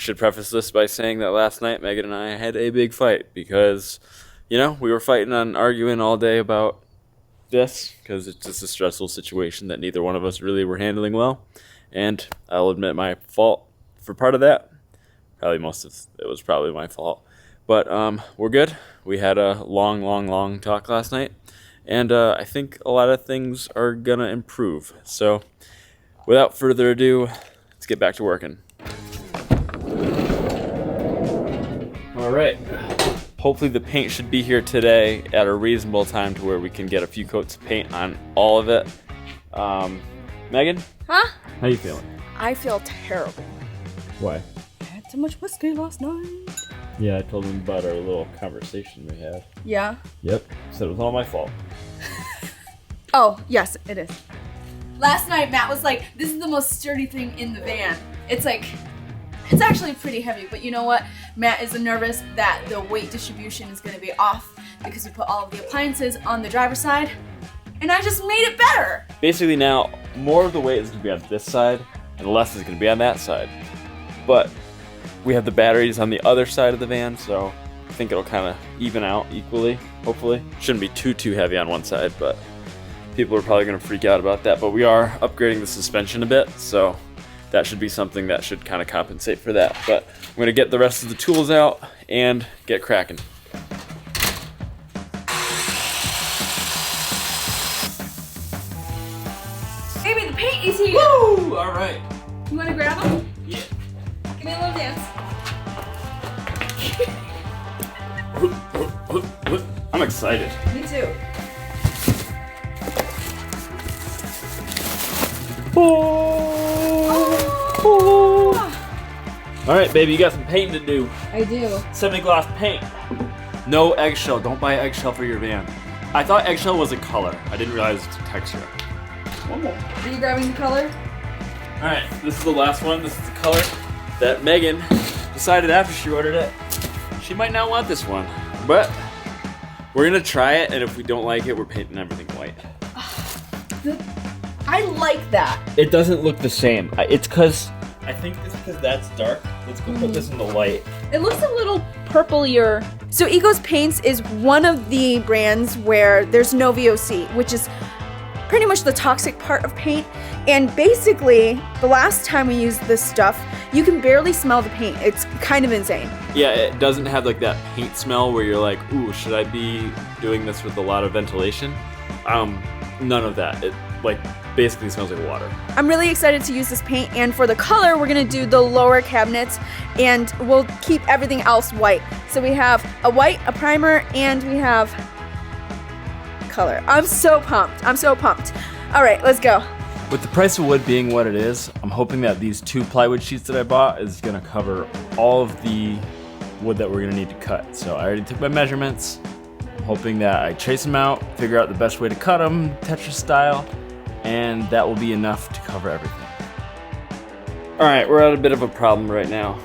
should preface this by saying that last night Megan and I had a big fight because, we were fighting and arguing all day about this because it's just a stressful situation that neither one of us really were handling well. And I'll admit my fault for part of that. Probably most of it was probably my fault. But we're good. We had a long talk last night. And I think a lot of things are going to improve. So without further ado, let's get back to working. All right. Hopefully the paint should be here today at a reasonable time to where we can get a few coats of paint on all of it. Megan? Huh? How you feeling? I feel terrible. Why? I had too much whiskey last night. Yeah, I told him about our little conversation we had. Yeah? Yep. Said it was all my fault. Oh, yes, it is. Last night, Matt was like, this is the most sturdy thing in the van. It's actually pretty heavy, but you know what? Matt is nervous that the weight distribution is going to be off because we put all of the appliances on the driver's side, and I just made it better. Basically now, more of the weight is going to be on this side, and less is going to be on that side. But we have the batteries on the other side of the van, so I think it'll kind of even out equally, hopefully. Shouldn't be too heavy on one side, but people are probably going to freak out about that. But we are upgrading the suspension a bit, so that should be something that should kind of compensate for that. But I'm going to get the rest of the tools out and get cracking. Baby, the paint is here. Woo! All right. You want to grab them? Yeah. Give me a little dance. I'm excited. Me too. All right, baby, you got some painting to do. I do. Semi-gloss paint. No eggshell. Don't buy eggshell for your van. I thought eggshell was a color. I didn't realize it's a texture. One more. Are you grabbing the color? All right, this is the last one. This is the color that Megan decided after she ordered it. She might not want this one, but we're gonna try it, and if we don't like it, we're painting everything white. I like that. It doesn't look the same. I think it's because that's dark. Let's go put this in the light. It looks a little purplier. So Eco's Paints is one of the brands where there's no VOC, which is pretty much the toxic part of paint. And basically, the last time we used this stuff, you can barely smell the paint. It's kind of insane. Yeah, it doesn't have like that paint smell where you're like, ooh, should I be doing this with a lot of ventilation? None of that. It basically smells like water. I'm really excited to use this paint, and for the color, we're gonna do the lower cabinets, and we'll keep everything else white. So we have a white, a primer, and we have color. I'm so pumped. All right, let's go. With the price of wood being what it is, I'm hoping that these 2 plywood sheets that I bought is gonna cover all of the wood that we're gonna need to cut. So I already took my measurements. I'm hoping that I trace them out, figure out the best way to cut them, Tetris style, and that will be enough to cover everything. All right, we're at a bit of a problem right now.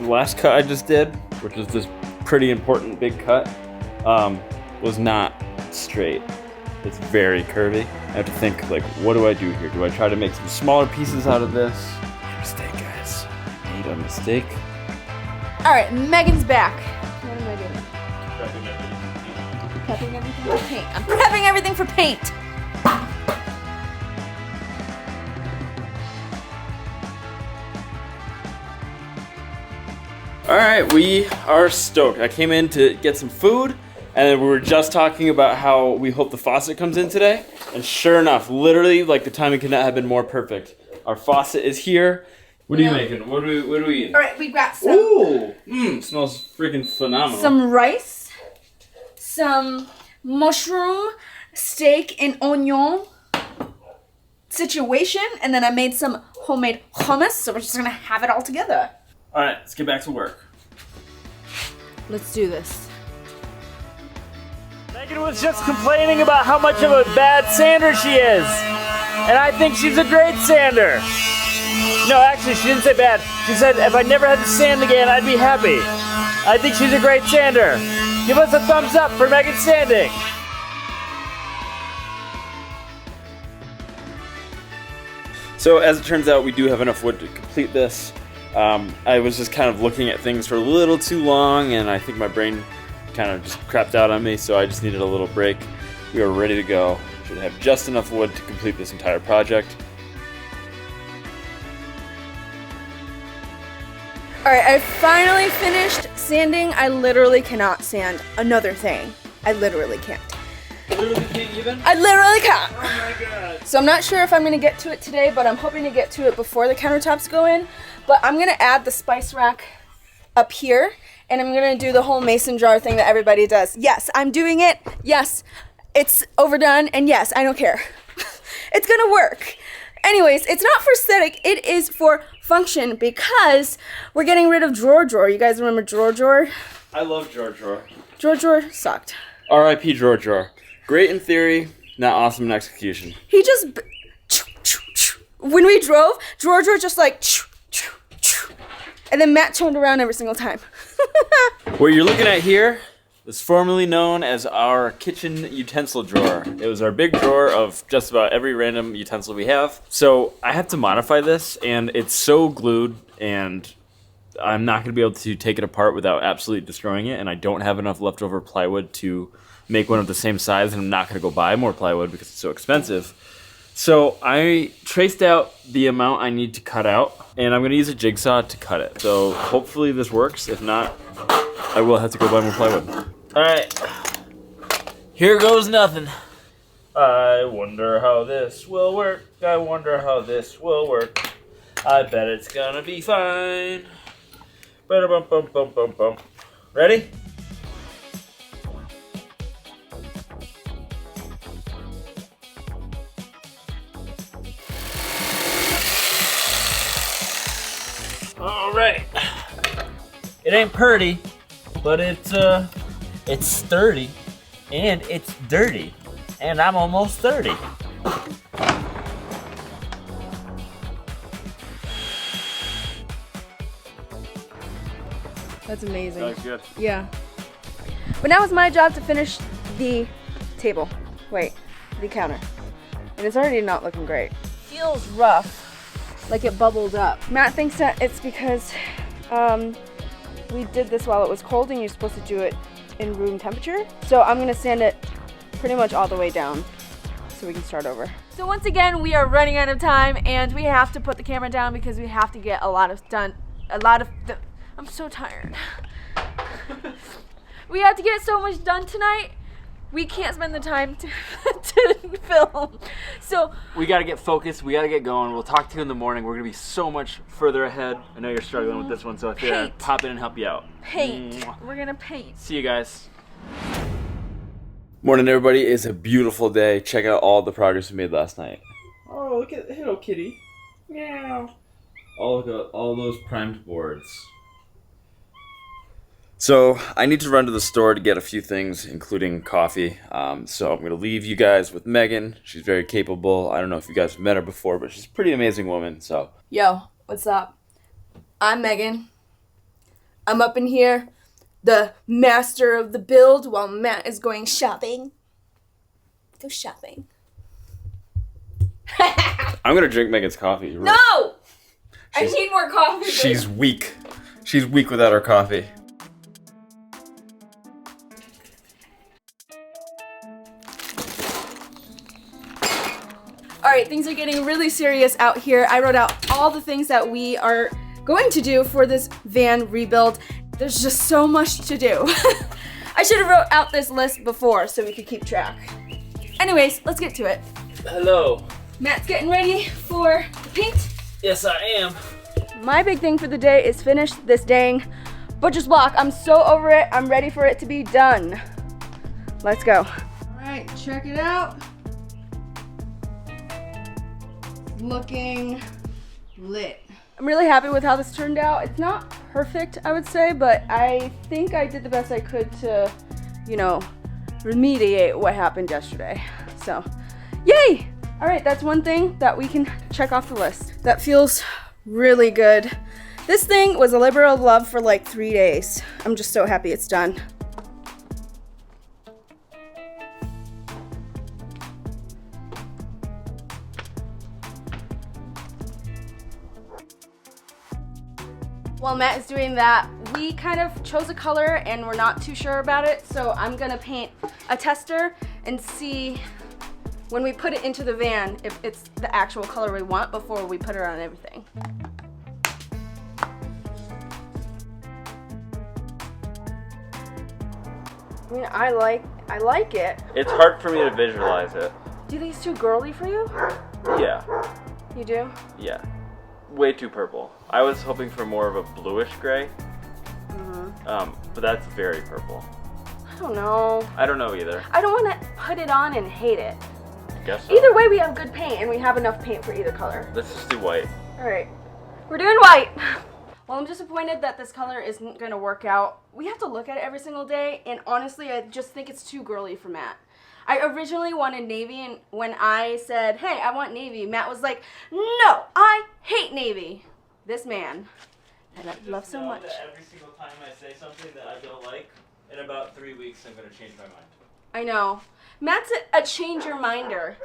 The last cut I just did, which is this pretty important big cut, was not straight. It's very curvy. I have to think, what do I do here? Do I try to make some smaller pieces out of this? Made a mistake, guys. Made a mistake. All right, Megan's back. What am I doing? Prepping everything for paint. I'm prepping everything for paint. All right, we are stoked. I came in to get some food, and we were just talking about how we hope the faucet comes in today. And sure enough, literally, the timing could not have been more perfect. Our faucet is here. What are you making? What are we eating? All right, we've got some. Ooh, smells freaking phenomenal. Some rice, some mushroom, steak, and onion situation, and then I made some homemade hummus. So we're just gonna have it all together. All right, let's get back to work. Let's do this. Megan was just complaining about how much of a bad sander she is. And I think she's a great sander. No, actually, she didn't say bad. She said if I never had to sand again, I'd be happy. I think she's a great sander. Give us a thumbs up for Megan sanding. So as it turns out, we do have enough wood to complete this. I was just kind of looking at things for a little too long, and I think my brain kind of just crapped out on me, so I just needed a little break. We are ready to go. Should have just enough wood to complete this entire project. Alright, I finally finished sanding. I literally cannot sand another thing. I literally can't. Literally can't even? I literally can't. Oh my god. So I'm not sure if I'm going to get to it today, but I'm hoping to get to it before the countertops go in. But I'm going to add the spice rack up here, and I'm going to do the whole mason jar thing that everybody does. Yes, I'm doing it. Yes, it's overdone, and yes, I don't care. It's going to work. Anyways, it's not for aesthetic, it is for function because we're getting rid of drawer. You guys remember drawer? I love drawer. Drawer sucked. R.I.P. drawer. Great in theory, not awesome in execution. He just, when we drove, drawer just like, and then Matt turned around every single time. What you're looking at here was formerly known as our kitchen utensil drawer. It was our big drawer of just about every random utensil we have. So I have to modify this, and it's so glued, and I'm not gonna be able to take it apart without absolutely destroying it, and I don't have enough leftover plywood to make one of the same size, and I'm not gonna go buy more plywood because it's so expensive. So I traced out the amount I need to cut out, and I'm gonna use a jigsaw to cut it. So hopefully this works. If not, I will have to go buy more plywood. All right, here goes nothing. I wonder how this will work. I wonder how this will work. I bet it's gonna be fine. Ba-da-bum-bum-bum-bum-bum. Ready? All right. It ain't pretty, but it's sturdy, and it's dirty, and I'm almost 30. That's amazing. That's good. Yeah. But now it's my job to finish the table. Wait, the counter. And it's already not looking great. Feels rough, like it bubbled up. Matt thinks that it's because we did this while it was cold and you're supposed to do it in room temperature. So I'm gonna sand it pretty much all the way down so we can start over. So once again, we are running out of time and we have to put the camera down because we have to get I'm so tired. We have to get so much done tonight. We can't spend the time to film. So we gotta get focused. We gotta get going. We'll talk to you in the morning. We're gonna be so much further ahead. I know you're struggling with this one, so I figured I'd pop in and help you out. paint. We're gonna paint. See you guys. Morning, everybody. It's a beautiful day. Check out all the progress we made last night. Oh, look at hello, kitty. Meow. Oh, look at all those primed boards. So I need to run to the store to get a few things, including coffee. So I'm going to leave you guys with Megan. She's very capable. I don't know if you guys have met her before, but she's a pretty amazing woman. So Yo, what's up? I'm Megan. I'm up in here, the master of the build, while Matt is going shopping. Go shopping. I'm going to drink Megan's coffee. No! I need more coffee. She's weak. She's weak without her coffee. Alright, things are getting really serious out here. I wrote out all the things that we are going to do for this van rebuild. There's just so much to do. I should have wrote out this list before so we could keep track. Anyways, let's get to it. Hello. Matt's getting ready for the paint. Yes, I am. My big thing for the day is finish this dang butcher's block. I'm so over it. I'm ready for it to be done. Let's go. All right, check it out. Looking lit. I'm really happy with how this turned out. It's not perfect, I would say, but I think I did the best I could to, you know, remediate what happened yesterday. So, yay! All right, that's one thing that we can check off the list. That feels really good. This thing was a labor of love for like 3 days. I'm just so happy it's done. while Matt is doing that, we kind of chose a color and we're not too sure about it. So I'm gonna paint a tester and see when we put it into the van if it's the actual color we want before we put it on everything. I mean, I like it. It's hard for me to visualize it. Do you think it's too girly for you? Yeah. You do? Yeah. Way too purple. I was hoping for more of a bluish gray. But that's very purple. I don't know. I don't know either. I don't want to put it on and hate it. I guess so. Either way, we have good paint and we have enough paint for either color. Let's just do white. All right, we're doing white. Well, I'm disappointed that this color isn't gonna work out. We have to look at it every single day, and honestly, I just think it's too girly for Matt. I originally wanted navy, and when I said, hey, I want navy, Matt was like, no, I hate navy. This man that I love so much. Every single time I say something that I don't like, in about 3 weeks, I'm gonna change my mind. I know. Matt's a change your minder.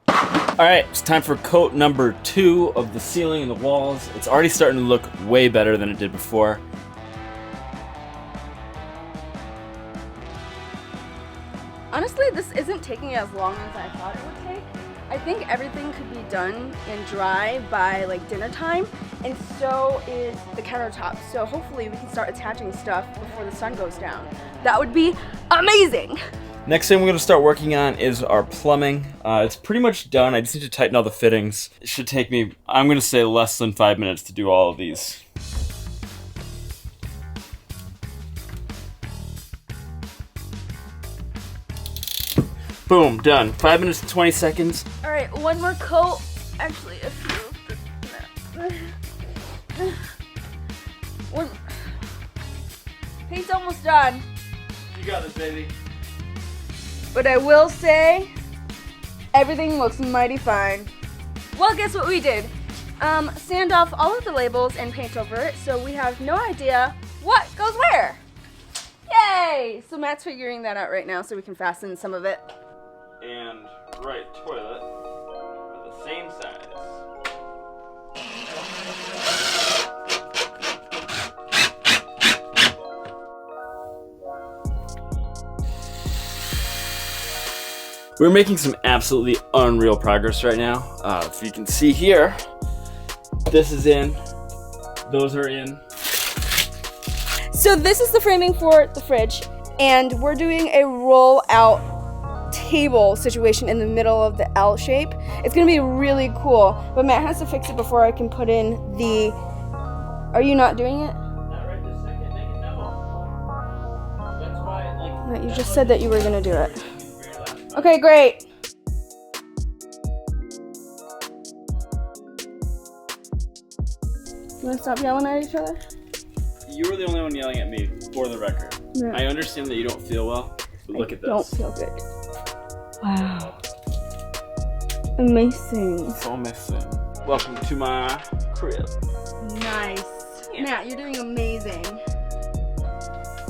All right, it's time for coat number 2 of the ceiling and the walls. It's already starting to look way better than it did before. Honestly, this isn't taking as long as I thought it would take. I think everything could be done and dry by like dinner time, and so is the countertops. So hopefully we can start attaching stuff before the sun goes down. That would be amazing. Next thing we're gonna start working on is our plumbing. It's pretty much done. I just need to tighten all the fittings. It should take me, I'm gonna say, less than 5 minutes to do all of these. Boom, done. 5 minutes and 20 seconds. All right, one more coat. Actually, a few. One. Paint's almost done. You got this, baby. But I will say, everything looks mighty fine. Well, guess what we did? Sand off all of the labels and paint over it, so we have no idea what goes where. Yay! So Matt's figuring that out right now so we can fasten some of it. And right toilet are the same size. We're making some absolutely unreal progress right now. If you can see here, this is in, those are in. So this is the framing for the fridge, and we're doing a roll-out table situation in the middle of the L shape. It's gonna be really cool, but Matt has to fix it before I can put in the... Are you not doing it? Not right this second, Meghan, no. That's why, like... Matt, you just said that you were gonna do it. Okay, great. You wanna stop yelling at each other? You were the only one yelling at me, for the record. Yeah. I understand that you don't feel well, but look at this. Don't feel good. Wow. Amazing. So amazing. Welcome to my crib. Nice. Yeah. Matt, you're doing amazing.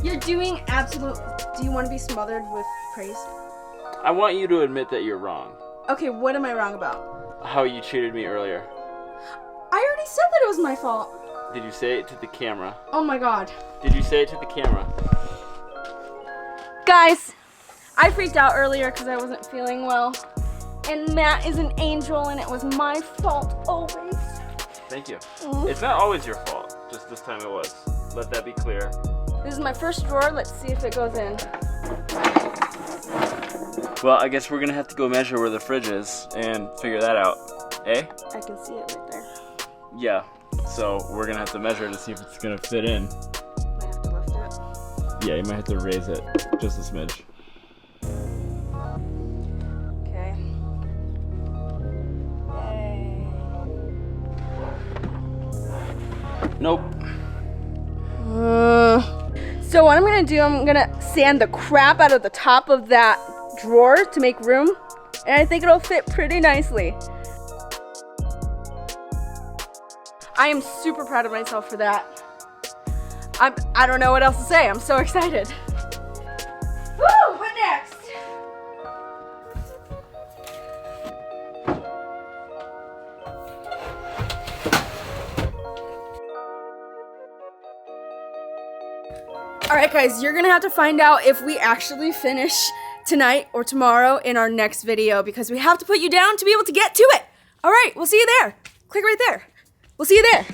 You're doing absolute... Do you want to be smothered with praise? I want you to admit that you're wrong. Okay, what am I wrong about? How you treated me earlier. I already said that it was my fault. Did you say it to the camera? Oh my god. Did you say it to the camera? Guys, I freaked out earlier because I wasn't feeling well. And Matt is an angel and it was my fault always. Thank you. It's not always your fault. Just this time it was. Let that be clear. This is my first drawer. Let's see if it goes in. Well, I guess we're gonna have to go measure where the fridge is and figure that out. Eh? I can see it right there. Yeah. So we're gonna have to measure to see if it's gonna fit in. Might have to lift it. Yeah, you might have to raise it just a smidge. Okay. Yay. Nope. So what I'm gonna do, I'm gonna sand the crap out of the top of that drawer to make room, and I think it'll fit pretty nicely. I am super proud of myself for that. I don't know what else to say. I'm so excited. Woo! What next? Alright guys, you're gonna have to find out if we actually finish tonight or tomorrow in our next video because we have to put you down to be able to get to it. Alright, we'll see you there. Click right there. We'll see you there.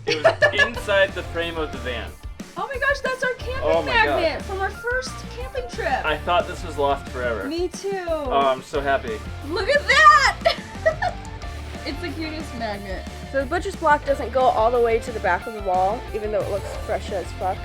It was inside the frame of the van. Oh my gosh, that's our camping Oh my magnet God. from our first camping trip. I thought this was lost forever. Me too. Oh, I'm so happy. Look at that! It's the cutest magnet. So the butcher's block doesn't go all the way to the back of the wall, even though it looks fresh as fuck.